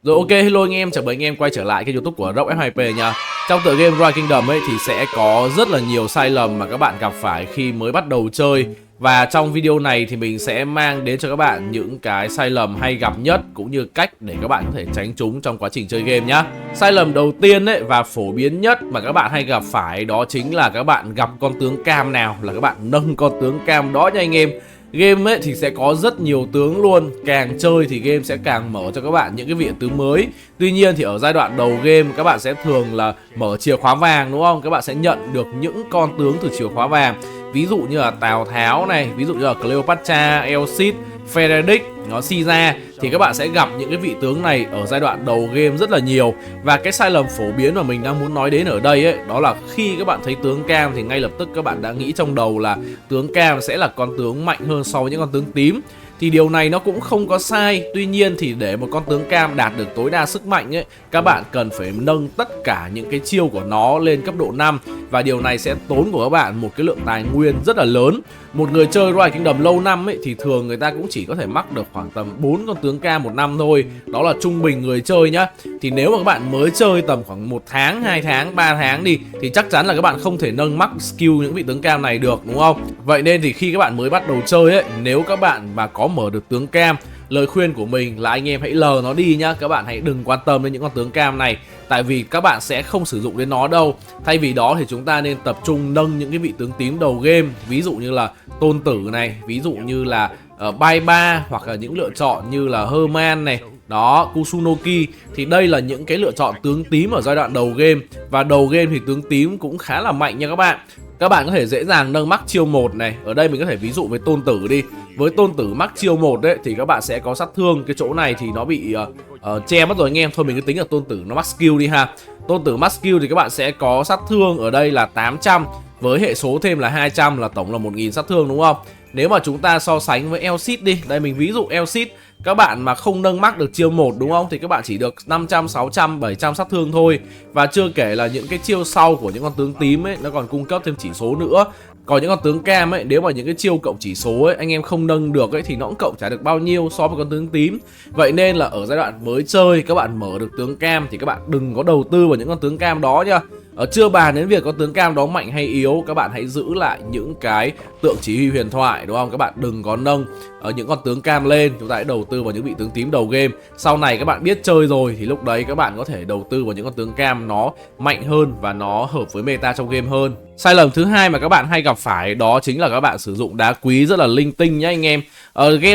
Rồi ok, hello anh em, chào mừng anh em quay trở lại kênh YouTube của Rock F2P nha. Trong tựa game Royal Kingdom ấy thì sẽ có rất là nhiều sai lầm mà các bạn gặp phải khi mới bắt đầu chơi. Và trong video này thì mình sẽ mang đến cho các bạn những cái sai lầm hay gặp nhất cũng như cách để các bạn có thể tránh chúng trong quá trình chơi game nhá. Sai lầm đầu tiên ấy và phổ biến nhất mà các bạn hay gặp phải đó chính là các bạn gặp con tướng cam nào là các bạn nâng con tướng cam đó nha anh em. Game ấy thì sẽ có rất nhiều tướng luôn. Càng chơi thì game sẽ càng mở cho các bạn những cái vị tướng mới. Tuy nhiên thì ở giai đoạn đầu game các bạn sẽ thường là mở chìa khóa vàng đúng không? Các bạn sẽ nhận được những con tướng từ chìa khóa vàng. Ví dụ như là Tào Tháo này, ví dụ như là Cleopatra, Elsit, Frederick, nó Caesar. Thì các bạn sẽ gặp những cái vị tướng này ở giai đoạn đầu game rất là nhiều. Và cái sai lầm phổ biến mà mình đang muốn nói đến ở đây ấy, đó là khi các bạn thấy tướng cam thì ngay lập tức các bạn đã nghĩ trong đầu là tướng cam sẽ là con tướng mạnh hơn so với những con tướng tím. Thì điều này nó cũng không có sai. Tuy nhiên thì để một con tướng cam đạt được tối đa sức mạnh ấy, các bạn cần phải nâng tất cả những cái chiêu của nó lên cấp độ 5. Và điều này sẽ tốn của các bạn một cái lượng tài nguyên rất là lớn. Một người chơi Royal Kingdom lâu năm ấy thì thường người ta cũng chỉ có thể mắc được khoảng tầm 4 con tướng cam một năm thôi. Đó là trung bình người chơi nhá. Thì nếu mà các bạn mới chơi tầm khoảng 1 tháng, 2 tháng, 3 tháng đi thì chắc chắn là các bạn không thể nâng max skill những vị tướng cam này được đúng không? Vậy nên thì khi các bạn mới bắt đầu chơi ấy, nếu các bạn mà có mở được tướng cam, lời khuyên của mình là anh em hãy lờ nó đi nhá. Các bạn hãy đừng quan tâm đến những con tướng cam này, tại vì các bạn sẽ không sử dụng đến nó đâu. Thay vì đó thì chúng ta nên tập trung nâng những cái vị tướng tím đầu game. Ví dụ như là Tôn Tử này, ví dụ như là Bai Ba, hoặc là những lựa chọn như là Herman này, đó, Kusunoki. Thì đây là những cái lựa chọn tướng tím ở giai đoạn đầu game. Và đầu game thì tướng tím cũng khá là mạnh nha các bạn. Các bạn có thể dễ dàng nâng max chiêu 1 này. Ở đây mình có thể ví dụ với Tôn Tử đi. Với Tôn Tử max chiêu 1 đấy thì các bạn sẽ có sát thương. Cái chỗ này thì nó bị che mất rồi anh em. Thôi mình cứ tính là Tôn Tử nó max skill đi ha. Tôn Tử max skill thì các bạn sẽ có sát thương ở đây là 800. Với hệ số thêm là 200 là tổng là 1000 sát thương đúng không? Nếu mà chúng ta so sánh với Elsit đi. Đây mình ví dụ Elsit. Các bạn mà không nâng max được chiêu 1 đúng không? Thì các bạn chỉ được 500, 600, 700 sát thương thôi. Và chưa kể là những cái chiêu sau của những con tướng tím ấy, nó còn cung cấp thêm chỉ số nữa. Còn những con tướng cam ấy, nếu mà những cái chiêu cộng chỉ số ấy anh em không nâng được ấy thì nó cũng cộng chả được bao nhiêu so với con tướng tím. Vậy nên là ở giai đoạn mới chơi các bạn mở được tướng cam thì các bạn đừng có đầu tư vào những con tướng cam đó nha. Chưa bàn đến việc có tướng cam đó mạnh hay yếu, các bạn hãy giữ lại những cái tượng chỉ huy huyền thoại đúng không? Các bạn đừng có nâng những con tướng cam lên. Chúng ta hãy đầu tư vào những vị tướng tím đầu game. Sau này các bạn biết chơi rồi thì lúc đấy các bạn có thể đầu tư vào những con tướng cam nó mạnh hơn và nó hợp với meta trong game hơn. Sai lầm thứ hai mà các bạn hay gặp phải đó chính là các bạn sử dụng đá quý rất là linh tinh nhá anh em.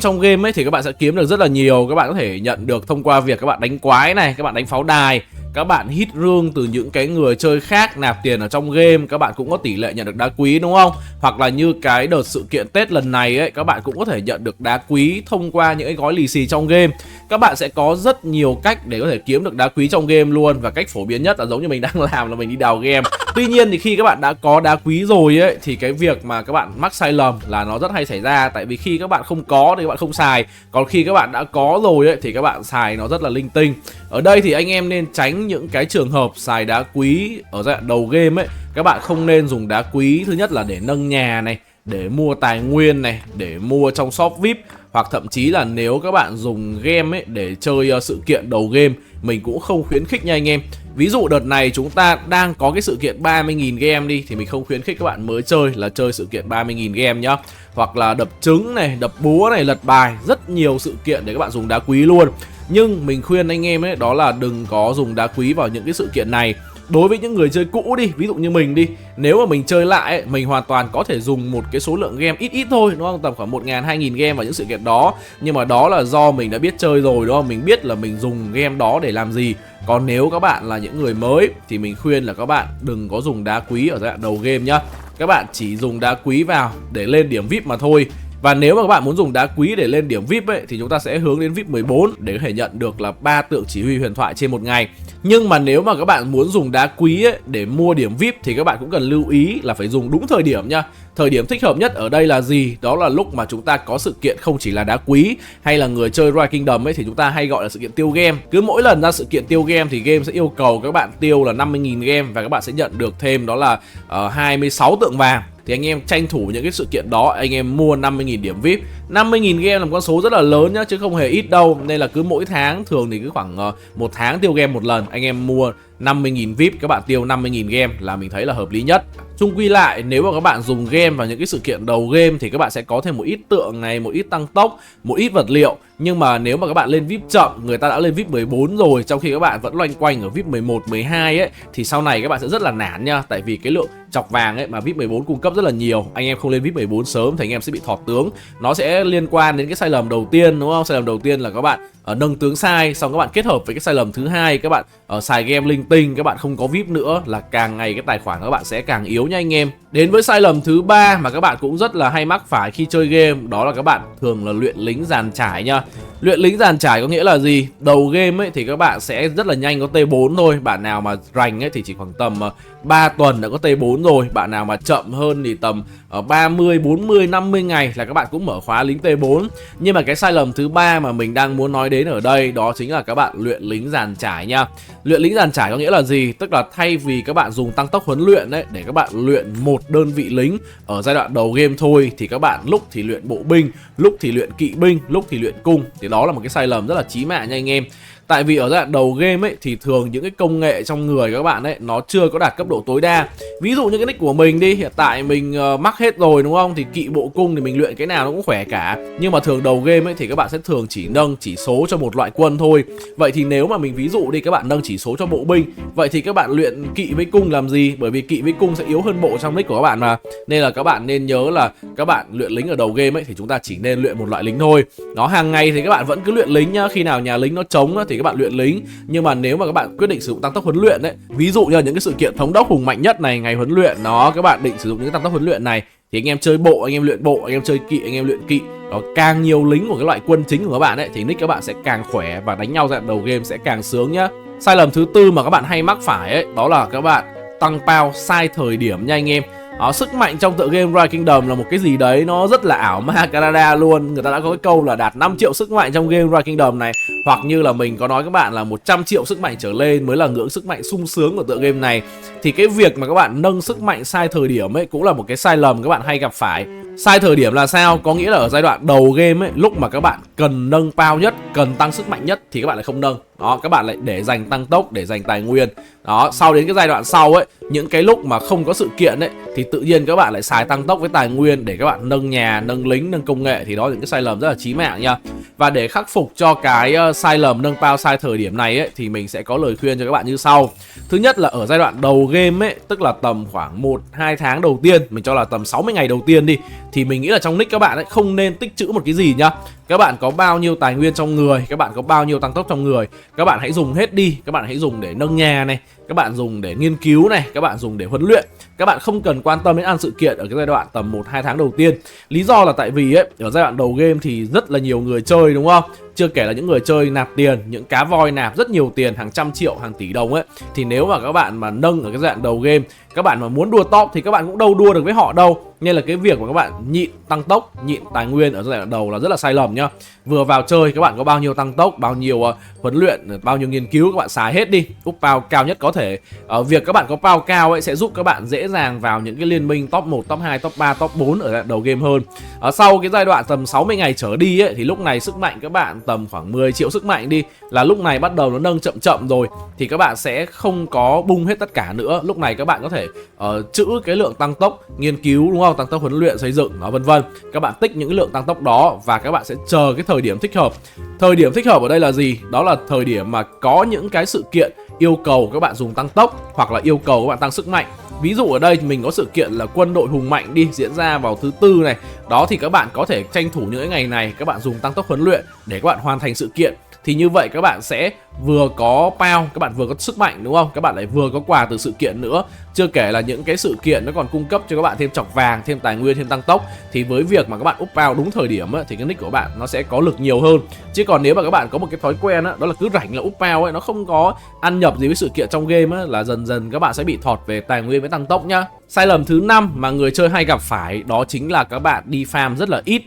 Trong game ấy thì các bạn sẽ kiếm được rất là nhiều. Các bạn có thể nhận được thông qua việc các bạn đánh quái này, các bạn đánh pháo đài, các bạn hit rương từ những cái người chơi khác nạp tiền ở trong game, các bạn cũng có tỷ lệ nhận được đá quý đúng không? Hoặc là như cái đợt sự kiện Tết lần này ấy, các bạn cũng có thể nhận được đá quý thông qua những cái gói lì xì trong game. Các bạn sẽ có rất nhiều cách để có thể kiếm được đá quý trong game luôn. Và cách phổ biến nhất là giống như mình đang làm là mình đi đào game. Tuy nhiên thì khi các bạn đã có đá quý rồi ấy thì cái việc mà các bạn mắc sai lầm là nó rất hay xảy ra. Tại vì khi các bạn không có thì các bạn không xài. Còn khi các bạn đã có rồi ấy thì các bạn xài nó rất là linh tinh. Ở đây thì anh em nên tránh những cái trường hợp xài đá quý ở giai đoạn đầu game ấy. Các bạn không nên dùng đá quý, thứ nhất là để nâng nhà này, để mua tài nguyên này, để mua trong shop VIP. Hoặc thậm chí là nếu các bạn dùng game ấy để chơi sự kiện đầu game, mình cũng không khuyến khích nha anh em. Ví dụ đợt này chúng ta đang có cái sự kiện 30.000 game đi thì mình không khuyến khích các bạn mới chơi là chơi sự kiện 30.000 game nhá. Hoặc là đập trứng này, đập búa này, lật bài, rất nhiều sự kiện để các bạn dùng đá quý luôn. Nhưng mình khuyên anh em ấy đó là đừng có dùng đá quý vào những cái sự kiện này. Đối với những người chơi cũ đi, ví dụ như mình đi, nếu mà mình chơi lại ấy, mình hoàn toàn có thể dùng một cái số lượng game ít thôi đúng không? Tầm khoảng 1.000, 2.000 game vào những sự kiện đó. Nhưng mà đó là do mình đã biết chơi rồi đúng không? Mình biết là mình dùng game đó để làm gì. Còn nếu các bạn là những người mới thì mình khuyên là các bạn đừng có dùng đá quý ở giai đoạn đầu game nhá. Các bạn chỉ dùng đá quý vào để lên điểm VIP mà thôi. Và nếu mà các bạn muốn dùng đá quý để lên điểm VIP ấy thì chúng ta sẽ hướng đến VIP 14 để có thể nhận được là 3 tượng chỉ huy huyền thoại trên một ngày. Nhưng mà nếu mà các bạn muốn dùng đá quý ấy để mua điểm VIP thì các bạn cũng cần lưu ý là phải dùng đúng thời điểm nha. Thời điểm thích hợp nhất ở đây là gì? Đó là lúc mà chúng ta có sự kiện không chỉ là đá quý hay là người chơi Royal Kingdom ấy thì chúng ta hay gọi là sự kiện tiêu game. Cứ mỗi lần ra sự kiện tiêu game thì game sẽ yêu cầu các bạn tiêu là 50.000 game và các bạn sẽ nhận được thêm đó là 26 tượng vàng. thì anh em tranh thủ những cái sự kiện đó, anh em mua 50.000 điểm VIP. 50.000 game là một con số rất là lớn nhá, chứ không hề ít đâu. Nên là cứ mỗi tháng, thường thì cứ khoảng một tháng tiêu game một lần, anh em mua 50.000 VIP, các bạn tiêu 50.000 game là mình thấy là hợp lý nhất. Chung quy lại, nếu mà các bạn dùng game vào những cái sự kiện đầu game thì các bạn sẽ có thêm một ít tượng này, một ít tăng tốc, một ít vật liệu. Nhưng mà nếu mà các bạn lên VIP chậm, người ta đã lên VIP 14 rồi, trong khi các bạn vẫn loanh quanh ở VIP 11, 12 ấy, thì sau này các bạn sẽ rất là nản nha. Tại vì cái lượng chọc vàng ấy mà VIP 14 cung cấp rất là nhiều, anh em không lên VIP 14 sớm thì anh em sẽ bị thọt tướng. Nó sẽ liên quan đến cái sai lầm đầu tiên, đúng không? Sai lầm đầu tiên là các bạn nâng tướng sai, xong các bạn kết hợp với cái sai lầm thứ hai, các bạn xài game linh tinh, các bạn không có VIP nữa, là càng ngày cái tài khoản các bạn sẽ càng yếu nha anh em. Đến với sai lầm thứ ba mà các bạn cũng rất là hay mắc phải khi chơi game, đó là các bạn thường là luyện lính dàn trải nha. Luyện lính dàn trải có nghĩa là gì? Đầu game ấy thì các bạn sẽ rất là nhanh có T4 thôi. Bạn nào mà rành ấy thì chỉ khoảng tầm 3 tuần đã có T4 rồi. Bạn nào mà chậm hơn thì tầm 30, 40, 50 ngày là các bạn cũng mở khóa lính T4. Nhưng mà cái sai lầm thứ ba mà mình đang muốn nói đến ở đây, đó chính là các bạn luyện lính dàn trải nha. Luyện lính dàn trải có nghĩa là gì? Tức là thay vì các bạn dùng tăng tốc huấn luyện đấy để các bạn luyện một đơn vị lính ở giai đoạn đầu game thôi, thì các bạn lúc thì luyện bộ binh, lúc thì luyện kỵ binh, lúc thì luyện cung. Thì đó là một cái sai lầm rất là chí mạng nha anh em. Tại vì ở giai đoạn đầu game ấy thì thường những cái công nghệ trong người các bạn ấy nó chưa có đạt cấp độ tối đa. Ví dụ như cái nick của mình đi, hiện tại mình mắc hết rồi đúng không? Thì kỵ bộ cung thì mình luyện cái nào nó cũng khỏe cả. Nhưng mà thường đầu game ấy thì các bạn sẽ thường chỉ nâng chỉ số cho một loại quân thôi. Vậy thì nếu mà mình ví dụ đi, các bạn nâng chỉ số cho bộ binh, vậy thì các bạn luyện kỵ với cung làm gì? Bởi vì kỵ với cung sẽ yếu hơn bộ trong nick của các bạn mà. Nên là các bạn nên nhớ là các bạn luyện lính ở đầu game ấy thì chúng ta chỉ nên luyện một loại lính thôi. Nó hàng ngày thì các bạn vẫn cứ luyện lính nhá, khi nào nhà lính nó trống thì các bạn luyện lính. Nhưng mà nếu mà các bạn quyết định sử dụng tăng tốc huấn luyện đấy, ví dụ như những cái sự kiện thống đốc hùng mạnh nhất này, ngày huấn luyện đó, các bạn định sử dụng những tăng tốc huấn luyện này thì anh em chơi bộ, anh em luyện bộ, anh em chơi kỵ, anh em luyện kỵ. Đó, càng nhiều lính của cái loại quân chính của các bạn ấy thì nick các bạn sẽ càng khỏe và đánh nhau giai đoạn đầu game sẽ càng sướng nhá. Sai lầm thứ tư mà các bạn hay mắc phải ấy, đó là các bạn tăng pao sai thời điểm nha anh em. Đó, sức mạnh trong tựa game Rise Kingdom là một cái gì đấy nó rất là ảo ma Canada luôn. Người ta đã có cái câu là đạt 5 triệu sức mạnh trong game Rise Kingdom này. Hoặc như là mình có nói các bạn là 100 triệu sức mạnh trở lên mới là ngưỡng sức mạnh sung sướng của tựa game này. Thì cái việc mà các bạn nâng sức mạnh sai thời điểm ấy cũng là một cái sai lầm các bạn hay gặp phải. Sai thời điểm là sao? Có nghĩa là ở giai đoạn đầu game ấy, lúc mà các bạn cần nâng pao nhất, cần tăng sức mạnh nhất thì các bạn lại không nâng. Đó, các bạn lại để dành tăng tốc, để dành tài nguyên. Đó, sau đến cái giai đoạn sau ấy, những cái lúc mà không có sự kiện ấy thì tự nhiên các bạn lại xài tăng tốc với tài nguyên để các bạn nâng nhà, nâng lính, nâng công nghệ. Thì đó là những cái sai lầm rất là chí mạng nha. Và để khắc phục cho cái sai lầm nâng pao sai thời điểm này ấy, thì mình sẽ có lời khuyên cho các bạn như sau. Thứ nhất là ở giai đoạn đầu game ấy, tức là tầm khoảng 1-2 tháng đầu tiên, mình cho là tầm 60 ngày đầu tiên đi, thì mình nghĩ là trong nick các bạn ấy không nên tích trữ một cái gì nhá. Các bạn có bao nhiêu tài nguyên trong người, các bạn có bao nhiêu tăng tốc trong người, các bạn hãy dùng hết đi. Các bạn hãy dùng để nâng nhà này, các bạn dùng để nghiên cứu này, các bạn dùng để huấn luyện. Các bạn không cần quan tâm đến ăn sự kiện ở cái giai đoạn tầm 1-2 tháng đầu tiên. Lý do là tại vì ấy, ở giai đoạn đầu game thì rất là nhiều người chơi đúng không? Chưa kể là những người chơi nạp tiền, những cá voi nạp rất nhiều tiền, hàng trăm triệu, hàng tỷ đồng ấy. Thì nếu mà các bạn mà nâng ở cái giai đoạn đầu game, các bạn mà muốn đua top thì các bạn cũng đâu đua được với họ đâu. Nên là cái việc mà các bạn nhịn tăng tốc, nhịn tài nguyên ở giai đoạn đầu là rất là sai lầm nhá. Vừa vào chơi các bạn có bao nhiêu tăng tốc, bao nhiêu huấn luyện, bao nhiêu nghiên cứu các bạn xài hết đi, úp pao cao nhất có thể. Việc các bạn có pao cao ấy sẽ giúp các bạn dễ dàng vào những cái liên minh top 1, top 2, top 3, top 4 ở giai đoạn đầu game hơn. Sau cái giai đoạn tầm 60 ngày trở đi ấy, thì lúc này sức mạnh các bạn tầm khoảng 10 triệu sức mạnh đi, là lúc này bắt đầu nó nâng chậm chậm rồi, thì các bạn sẽ không có bung hết tất cả nữa. Lúc này các bạn có thể trữ cái lượng tăng tốc nghiên cứu đúng không, tăng tốc huấn luyện xây dựng nó vân vân. Các bạn tích những cái lượng tăng tốc đó và các bạn sẽ chờ cái thời điểm thích hợp. Thời điểm thích hợp ở đây là gì? Đó là thời điểm mà có những cái sự kiện yêu cầu các bạn dùng tăng tốc hoặc là yêu cầu các bạn tăng sức mạnh. Ví dụ ở đây mình có sự kiện là quân đội hùng mạnh đi, diễn ra vào thứ Tư này. Đó thì các bạn có thể tranh thủ những cái ngày này, các bạn dùng tăng tốc huấn luyện để các bạn hoàn thành sự kiện. Thì như vậy các bạn sẽ vừa có pao, các bạn vừa có sức mạnh đúng không? Các bạn lại vừa có quà từ sự kiện nữa. Chưa kể là những cái sự kiện nó còn cung cấp cho các bạn thêm chọc vàng, thêm tài nguyên, thêm tăng tốc. Thì với việc mà các bạn úp pao đúng thời điểm ấy, thì cái nick của bạn nó sẽ có lực nhiều hơn. Chứ còn nếu mà các bạn có một cái thói quen đó là cứ rảnh là úp pao ấy, nó không có ăn nhập gì với sự kiện trong game ấy, là dần dần các bạn sẽ bị thọt về tài nguyên với tăng tốc nhá. Sai lầm thứ 5 mà người chơi hay gặp phải đó chính là các bạn đi farm rất là ít.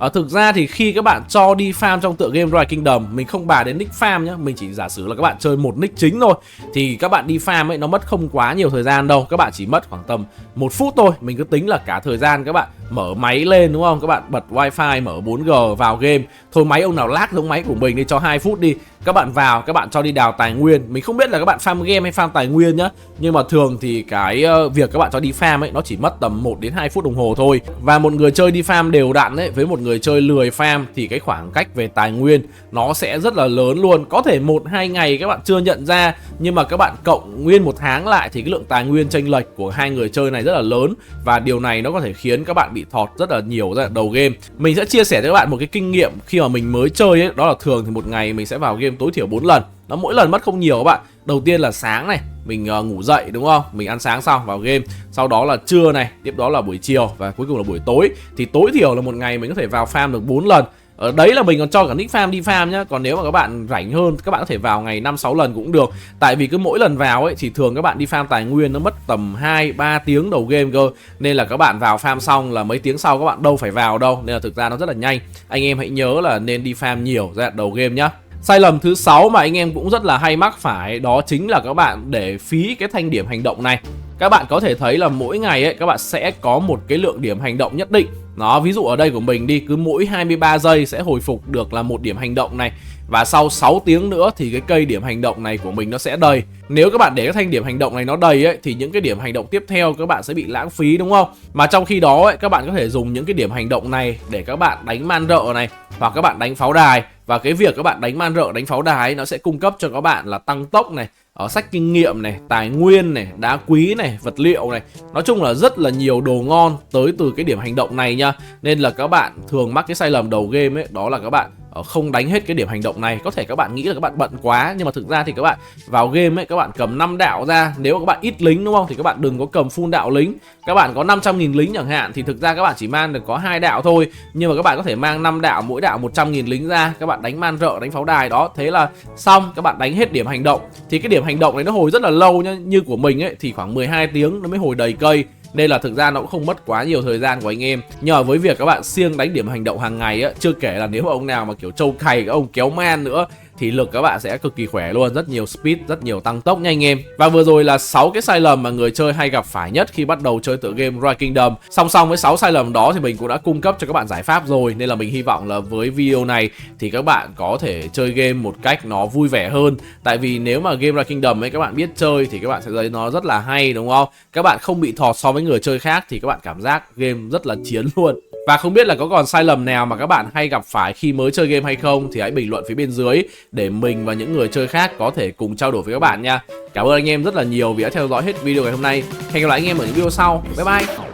Thực ra thì khi các bạn cho đi farm trong tựa game Rise Kingdom, mình không bàn đến nick farm nhá, mình chỉ giả sử là các bạn chơi một nick chính thôi, thì các bạn đi farm ấy nó mất không quá nhiều thời gian đâu, các bạn chỉ mất khoảng tầm 1 phút thôi. Mình cứ tính là cả thời gian các bạn mở máy lên đúng không, các bạn bật wifi, mở 4G vào game. Thôi máy ông nào lag giống máy của mình đi, cho 2 phút đi, các bạn vào, các bạn cho đi đào tài nguyên. Mình không biết là các bạn farm game hay farm tài nguyên nhá, nhưng mà thường thì cái việc các bạn cho đi farm ấy nó chỉ mất tầm 1 đến 2 phút đồng hồ thôi. Và một người chơi đi farm đều đặn ấy với một người chơi lười farm thì cái khoảng cách về tài nguyên nó sẽ rất là lớn luôn. Có thể 1-2 ngày các bạn chưa nhận ra, nhưng mà các bạn cộng nguyên 1 tháng lại thì cái lượng tài nguyên chênh lệch của hai người chơi này rất là lớn, và điều này nó có thể khiến các bạn bị thọt rất là nhiều ra đầu game. Mình sẽ chia sẻ cho các bạn một cái kinh nghiệm khi mà mình mới chơi ấy, đó là thường thì một ngày mình sẽ vào game tối thiểu 4 lần. Nó mỗi lần mất không nhiều các bạn. Đầu tiên là sáng này, mình ngủ dậy đúng không? Mình ăn sáng xong vào game. Sau đó là trưa này, tiếp đó là buổi chiều và cuối cùng là buổi tối. Thì tối thiểu là một ngày mình có thể vào farm được 4 lần. Ở đấy là mình còn cho cả nick farm đi farm nhá. Còn nếu mà các bạn rảnh hơn, các bạn có thể vào ngày 5-6 lần cũng được. Tại vì cứ mỗi lần vào ấy thì thường các bạn đi farm tài nguyên nó mất tầm 2-3 tiếng đầu game cơ. Nên là các bạn vào farm xong là mấy tiếng sau các bạn đâu phải vào đâu. Nên là thực ra nó rất là nhanh. Anh em hãy nhớ là nên đi farm nhiều ra đầu game nhá. Sai lầm thứ 6 mà anh em cũng rất là hay mắc phải, đó chính là các bạn để phí cái thanh điểm hành động này. Các bạn có thể thấy là mỗi ngày ấy các bạn sẽ có một cái lượng điểm hành động nhất định. Nó ví dụ ở đây của mình đi, cứ mỗi 23 giây sẽ hồi phục được là 1 điểm hành động này. Và sau 6 tiếng nữa thì cái cây điểm hành động này của mình nó sẽ đầy. Nếu các bạn để cái thanh điểm hành động này nó đầy ấy, thì những cái điểm hành động tiếp theo các bạn sẽ bị lãng phí đúng không? Mà trong khi đó ấy, các bạn có thể dùng những cái điểm hành động này để các bạn đánh man rợ này, hoặc các bạn đánh pháo đài. Và cái việc các bạn đánh man rợ, đánh pháo đài ấy, nó sẽ cung cấp cho các bạn là tăng tốc này, ở sách kinh nghiệm này, tài nguyên này, đá quý này, vật liệu này. Nói chung là rất là nhiều đồ ngon tới từ cái điểm hành động này nha. Nên là các bạn thường mắc cái sai lầm đầu game ấy, đó là các bạn không đánh hết cái điểm hành động này. Có thể các bạn nghĩ là các bạn bận quá, nhưng mà thực ra thì các bạn vào game ấy, các bạn cầm 5 đạo ra. Nếu mà các bạn ít lính đúng không, thì các bạn đừng có cầm full đạo lính. Các bạn có 500.000 lính chẳng hạn, thì thực ra các bạn chỉ mang được có 2 đạo thôi. Nhưng mà các bạn có thể mang 5 đạo, mỗi đạo 100.000 lính ra. Các bạn đánh man rợ, đánh pháo đài đó. Thế là xong, các bạn đánh hết điểm hành động. Thì cái điểm hành động này nó hồi rất là lâu nhá. Như của mình ấy thì khoảng 12 tiếng nó mới hồi đầy cây. Nên là thực ra nó cũng không mất quá nhiều thời gian của anh em. Nhưng mà với việc các bạn siêng đánh điểm hành động hàng ngày á, chưa kể là nếu mà ông nào mà kiểu trâu cày, các ông kéo man nữa, thì lực các bạn sẽ cực kỳ khỏe luôn, rất nhiều speed, rất nhiều tăng tốc nha anh em. Và vừa rồi là 6 cái sai lầm mà người chơi hay gặp phải nhất khi bắt đầu chơi tựa game Rise Kingdom. Song song với 6 sai lầm đó thì mình cũng đã cung cấp cho các bạn giải pháp rồi, nên là mình hy vọng là với video này thì các bạn có thể chơi game một cách nó vui vẻ hơn. Tại vì nếu mà game Rise Kingdom ấy các bạn biết chơi thì các bạn sẽ thấy nó rất là hay đúng không? Các bạn không bị thọt so với người chơi khác thì các bạn cảm giác game rất là chiến luôn. Và không biết là có còn sai lầm nào mà các bạn hay gặp phải khi mới chơi game hay không thì hãy bình luận phía bên dưới để mình và những người chơi khác có thể cùng trao đổi với các bạn nha. Cảm ơn anh em rất là nhiều vì đã theo dõi hết video ngày hôm nay. Hẹn gặp lại anh em ở những video sau. Bye bye.